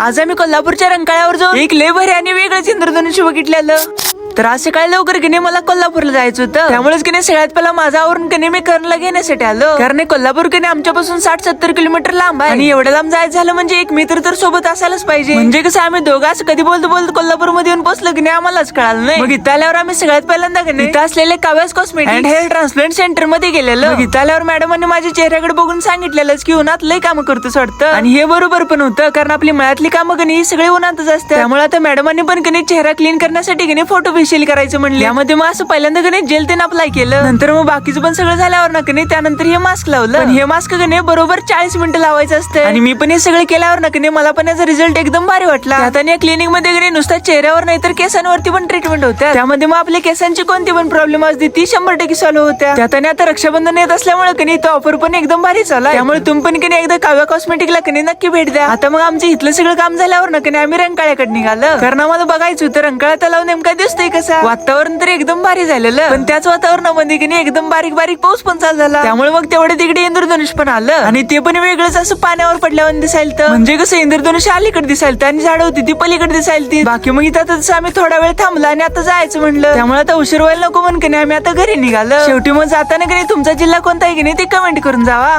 आज आम्ही कोल्हापूरच्या रंकाळ्यावर जाऊन एक लय भारी आणि वेगळंच इंद्रधनुष्य बघितलेलं. तर आज सकाळी लवकर की नाही मला कोल्हापूरला जायचं होतं, त्यामुळेच की नाही सगळ्यात पहिला माझा आवरून की नाही मी कर्णला घेण्यासाठी आलो. कारण कोल्हापूर की नाही आमच्यापासून 60-70 किलोमीटर लांब आहे आणि एवढं लांब जायचं झालं म्हणजे एक मित्र तर सोबत असायलाच पाहिजे. म्हणजे कसं आम्ही दोघं असं कधी बोलतो बोलतो कोल्हापूर मध्ये येऊन पोहोचलो की नाही आम्हालाच कळालं नाही. मग इथं आल्यावर आम्ही सगळ्यात पहिल्यांदा की नाही इथं असलेले Kavya's cosmetic and hair transplant centre मध्ये गेलेलो. मग इथं आल्यावर मॅडमांनी माझ्या चेहऱ्याकडे बघून सांगितलेलंच की उन्हात लय कामं करतोस वाटतं. आणि हे बरोबर पण होतं, कारण आपली मळ्यातली कामं की नाही सगळे उन्हातच असतात. त्यामुळे आता मॅडमांनी पण की नाही चेहरा क्लीन करण्यासाठी की नाही फोटो फेशियल करायचं म्हणले. यामध्ये मग असं पहिल्यांदा की नाही जेल तेन अप्लाय केलं, नंतर मग बाकीचं पण सगळं झाल्यावर ना की नाही त्यानंतर हे मास्क लावलं. पण हे मास्क की नाही बरोबर 40 मिनिटं लावायचं असतं. आणि मी पण हे सगळं केल्यावर ना की नाही मला पण याचा रिझल्ट एकदम भारी वाटला. आता या क्लिनिक मध्ये की नाही नुसता चेहऱ्यावर नाही तर केसांवरती पण ट्रीटमेंट होत्या. त्यामध्ये मग आपल्या केसांची कोणती पण प्रॉब्लेम असते ती 100% सॉल्व्ह होत्या. त्यात आणि आता रक्षाबंधन येत असल्यामुळे की नाही तो ऑफर पण एकदम भारी चालू आहे. त्यामुळे तुम्ही पण की नाही एकदा काव्या कॉस्मेटिकला की नाही नक्की भेट द्या. आता मग आमचं इथलं सगळं काम झाल्यावर ना की नाही आम्ही रंकाळ्याकडे निघालो, कारण आम्हाला बघायचं होतं रंकाळा तलाव नेमका दिसतोय कसा. वातावरण तर एकदम भारी झालेलं, पण त्याच वातावरणामध्ये की नाही एकदम बारीक बारीक पाऊस पण चालू झाला. त्यामुळे मग तेवढे तिकडे इंद्रधनुष पण आलं आणि ते पण वेगळंच असं पाण्यावर पडल्यावर दिसायला. म्हणजे कसं इंद्रधनुष अलीकडे दिसायला आणि झाड होती ती पलीकडे दिसायला. बाकी मग इथं तसं आम्ही थोडा वेळ थांबला आणि आता जायचं म्हणलं. त्यामुळे आता उशीर व्हायला नको म्हणून की नाही आम्ही आता घरी निघालो. शेवटी मग जाताना की नाही तुमचा जिल्हा कोणता आहे की नाही ते कमेंट करून जावा.